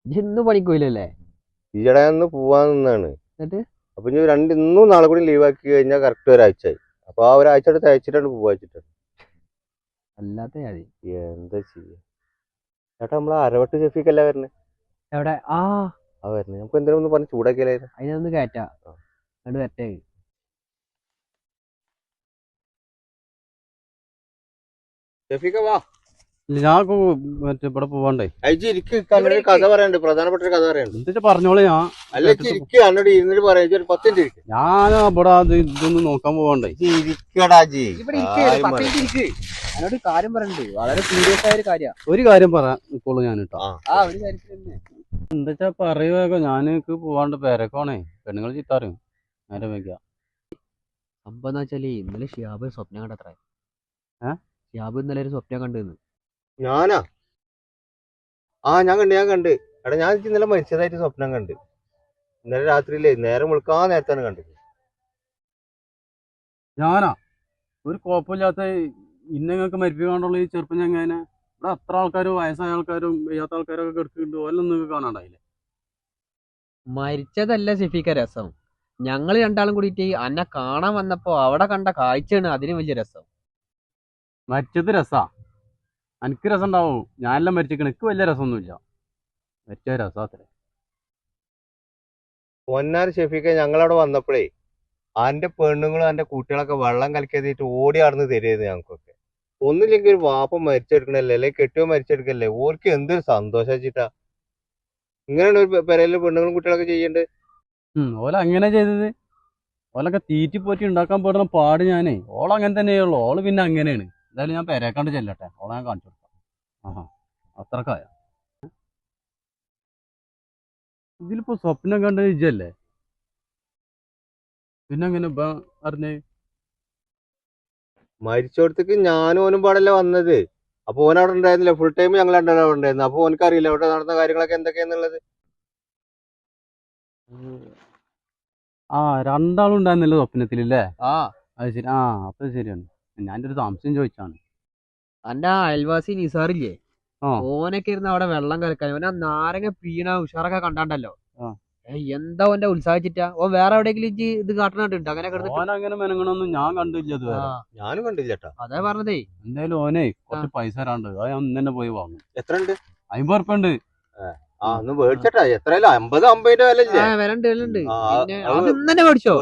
ഇന്ന് പണിക്കോയില്ലല്ലേ? ഈയിടെ ഒന്ന് പോവാൻ നിന്നാണ്. എന്നിട്ട് അപ്പൊ ഇന്നും നാളെ കൂടി ലീവ് ആക്കി കഴിഞ്ഞാൽ കറക്റ്റ് ഒരാഴ്ചയായി. അപ്പൊ ആ ഒരാഴ്ച അടുത്ത് അയച്ചിട്ടാണ് പോവാച്ചിട്ടാണ്. അല്ലാത്ത മതി. എന്താ ചെയ്യാ ചേട്ടാ, നമ്മളെ അരവട്ട് ഷെഫീക്കല്ല വരണേ. എവിടെ? വരണേ. നമുക്ക് എന്തെങ്കിലും ഒന്ന് പറഞ്ഞ് ചൂടാക്കിയാലായിരുന്നു. അതിനൊന്ന് കയറ്റാ രണ്ട് വരട്ടെ. ഷെഫീക്ക വാ. ഞാൻ മറ്റേ ഇവിടെ പോവാണ്ടേ. കഥ പറയണ്ട്, പ്രധാനപ്പെട്ട ഒരു കഥ പറയണ്ട്. എന്നിട്ട് പറഞ്ഞോളെ. ഞാൻ അല്ല ഇരിക്കുക, എന്നോട് ഇരുന്നിട്ട് പറയാ. 10 മിനിറ്റ് ഇരിക്കും. ഞാൻ ഇവിടെ ഇതൊന്ന് നോക്കാൻ പോവാണ്ടേ. എന്നോട് കാര്യം പറയണ്ട്, വളരെ സീരിയസ് ആയ ഒരു കാര്യം. ഒരു കാര്യം പറയാൻ നിക്കോളൂ ഞാൻ കേട്ടോ. ഒരു കാര്യത്തിൽ തന്നെ എന്താ പറയുക, ഞാനക്ക് പോവാണ്ട് പേരക്കോണേ. പെണ്ണുങ്ങൾ ചീത്താറും നേരെ വയ്ക്കുക. സംഭവം എന്ന് വെച്ചാല് ഇന്നലെ ഷിയാബ് സ്വപ്നം കണ്ടത്രേ. ഷിയാബ് ഇന്നലെ ഒരു സ്വപ്നം കണ്ടെന്ന്. ഞാനാ? ഞാൻ കണ്ട്. എടാ, ഞാൻ ഇന്നലെ മരിച്ചതായിട്ട് സ്വപ്നം കണ്ട്. ഇന്നലെ രാത്രിയിലേ നേരം വെളുക്കാൻ നേരത്താണ് കണ്ടത്. ഞാനാ? ഒരു കുഴപ്പമില്ലാത്ത ഇന്നങ്ങൾക്ക് മരിപ്പിക്കാണ്ടുള്ള ഈ ചെറുപ്പം ചങ്ങനെ ഇവിടെ അത്ര ആൾക്കാരും വയസ്സായ ആൾക്കാരും വയ്യാത്ത ആൾക്കാരും ഒക്കെ എടുക്കുന്നുണ്ട്. ഓലൊന്നും നിങ്ങൾക്ക് കാണാണ്ടായില്ലേ? മരിച്ചതല്ല ഷെഫീക്ക രസം. ഞങ്ങള് രണ്ടാളും കൂടിയിട്ട് അന്നെ കാണാൻ വന്നപ്പോ അവിടെ കണ്ട കാഴ്ചയാണ് അതിന് വലിയ രസം. മരിച്ചത് രസാ? എനിക്ക് രസം ഉണ്ടാവും. ഞാനെല്ലാം മരിച്ചിരിക്കണ. എനിക്ക് വലിയ രസമൊന്നുമില്ല. മരിച്ച രസാത്രേ. പൊന്നാർ ഷെഫീക്ക, ഞങ്ങളവിടെ വന്നപ്പോഴേ അന്റെ പെണ്ണുങ്ങളും അന്റെ കുട്ടികളൊക്കെ വെള്ളം കലക്കിയതിട്ട് ഓടി ആടുന്ന് തരുന്നത് ഞങ്ങൾക്കൊക്കെ. ഒന്നില്ലെങ്കിൽ ഒരു വാപ്പ മരിച്ചെടുക്കണല്ലേ, അല്ലെങ്കിൽ കെട്ടിയോ മരിച്ചെടുക്കല്ലേ, ഓർക്ക് എന്തൊരു സന്തോഷം വെച്ചിട്ടാ. ഇങ്ങനെയാണ് ഒരു പെരയിലെ പെണ്ണുങ്ങളും കുട്ടികളൊക്കെ ചെയ്യേണ്ടത്. ഓല അങ്ങനെ ചെയ്തത്. ഓലൊക്കെ തീറ്റി പോറ്റി ഉണ്ടാക്കാൻ പോടുന്ന പാട് ഞാനേ. ഓളങ്ങനെ തന്നെയുള്ളൂ. ഓള് പിന്നെ അങ്ങനെയാണ്. എന്തായാലും ഞാൻ പെരേക്കാണ്ട് ചെല്ലട്ടെ. ഓളെ ഞാൻ കാണിച്ചു കൊടുക്കാം. അത്രക്കായ ഇതിലിപ്പോ സ്വപ്നം കണ്ട ഇജല്ലേ? പിന്നെ അങ്ങനെ അറിഞ്ഞേ? മരിച്ചോടത്തേക്ക് ഞാനും ഓനും പാടല്ലേ വന്നത്. അപ്പൊ ഓൻ അവിടെ ഉണ്ടായിരുന്നില്ല. ഫുൾ ടൈം ഞങ്ങൾ അവിടെ ഉണ്ടായിരുന്നു. അപ്പൊ ഓനക്കറിയില്ല അവിടെ നടന്ന കാര്യങ്ങളൊക്കെ എന്തൊക്കെയാന്നുള്ളത്. രണ്ടാളും ഉണ്ടായിരുന്നല്ലോ സ്വപ്നത്തിലല്ലേ? അത് ശരി. അപ്പൊ ശരിയാണ്. ഞാൻ ഒരു സംശയം ചോദിച്ചാണ്. അന്റെ അയൽവാസി നിസാറില്ലേ, ഓനൊക്കെ ഇരുന്ന് അവിടെ വെള്ളം കലക്കാൻ. ഓന നാരങ്ങ പീണ ഉഷാറൊക്കെ കണ്ടാണ്ടല്ലോ. എന്താ ഓന്റെ ഉത്സാഹിച്ചിട്ടാ? ഓ വേറെ എവിടെയെങ്കിലും ഇത് കാട്ടണുണ്ട് അങ്ങനെ അങ്ങനെ മെനങ്ങണൊന്നും ഞാൻ കണ്ടില്ല. ഞാനും കണ്ടില്ല. അതാ പറഞ്ഞതേ. എന്തായാലും ഓനെ കുറച്ച് പൈസ തരാണ്ട്. അത് ഞാൻ ഒന്ന് തന്നെ പോയി വാങ്ങും. എത്ര ഉണ്ട്? 50 ഉറുപ്പ ഉണ്ട്. ഒന്ന് മേടിച്ചട്ടാ. എത്രയല്ല? 50 വിലുണ്ട്. അത് ഇന്നെ മേടിച്ചോ?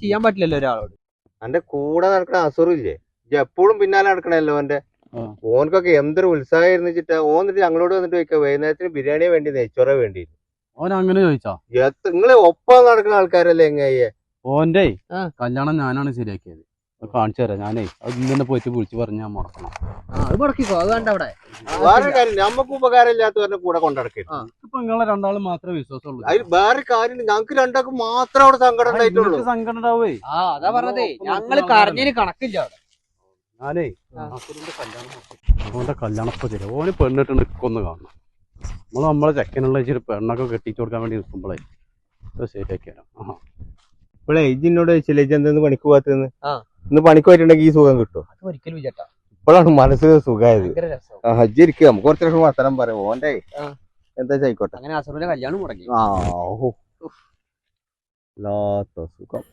ചെയ്യാൻ പറ്റില്ലല്ലോ ഒരാളോട്. എന്റെ കൂടെ നടക്കണ അസുറില്ലേ, എപ്പോഴും പിന്നാലെ നടക്കണല്ലോ ഓന്റെ. ഓനക്കൊക്കെ എന്തൊരു ഉത്സാഹം വെച്ചിട്ടാ. ഓന്നിട്ട് ഞങ്ങളോട് വന്നിട്ട് ചോദിക്കാം, വൈകുന്നേരത്തിന് ബിരിയാണിയെ വേണ്ടി നെയ്ച്ചോറ വേണ്ടി. ഓൻ അങ്ങനെ ചോദിച്ചാ? നിങ്ങള് ഒപ്പം നടക്കുന്ന ആൾക്കാരല്ലേ എങ്ങയ്യേ? ഓന്റെ കല്യാണം ഞാനാണ് ശരിയാക്കിയത്. കാണിച്ചു തരാം. ഞാനേ അത് ഇന്നെ പോയിട്ട് വിളിച്ചു പറഞ്ഞ് ഞാൻ മുടക്കണം. വേറെ കാര്യം, നമുക്ക് ഉപകാരം ഇല്ലാത്തവരുടെ കൂടെ കൊണ്ടടക്കരുത്. ഇപ്പൊ നിങ്ങളെ രണ്ടാളും മാത്രമേ വിശ്വാസമുള്ളൂ. അതിൽ വേറെ കാര്യം, ഞങ്ങൾക്ക് രണ്ടാൾക്കും മാത്രം അവിടെ സങ്കടം ഉണ്ടായിട്ടുള്ളൂ. സങ്കടം ഉണ്ടാവേ. അതാ പറഞ്ഞതേ, ഞങ്ങള് കരഞ്ഞതിന് കണക്കില്ല അവിടെ. ഞാനേ ഓന്റെ കല്യാണപ്പോ തരാം. ഓന് പെണ്ണിട്ട് നിൽക്കൊന്ന് കാണണം. നമ്മളെ ചെക്കനുള്ള ഇച്ചിരി പെണ്ണൊക്കെ കെട്ടിച്ചു കൊടുക്കാൻ വേണ്ടി നിൽക്കുമ്പോഴേ ശരിയാക്കി തരാം. ഇപ്പോഴേ ഇജിന്നോട് ചോദിച്ചില്ലേ ഇജ് എന്തെന്ന് പണിക്ക് പോകാത്തെന്ന്. ഇന്ന് പണിക്ക് പോയിട്ടുണ്ടെങ്കിൽ ഈ സുഖം കിട്ടും. ഇപ്പോഴാണ് മനസ്സിന് സുഖമായത്. ഇരിക്കുക, നമുക്ക് കുറച്ചു വർത്തനം പറയാം. ഓന്റെ എന്താ ആയിക്കോട്ടെ. അങ്ങനെ അസുറിന്റെ കല്യാണം മുടങ്ങി. സുഖം.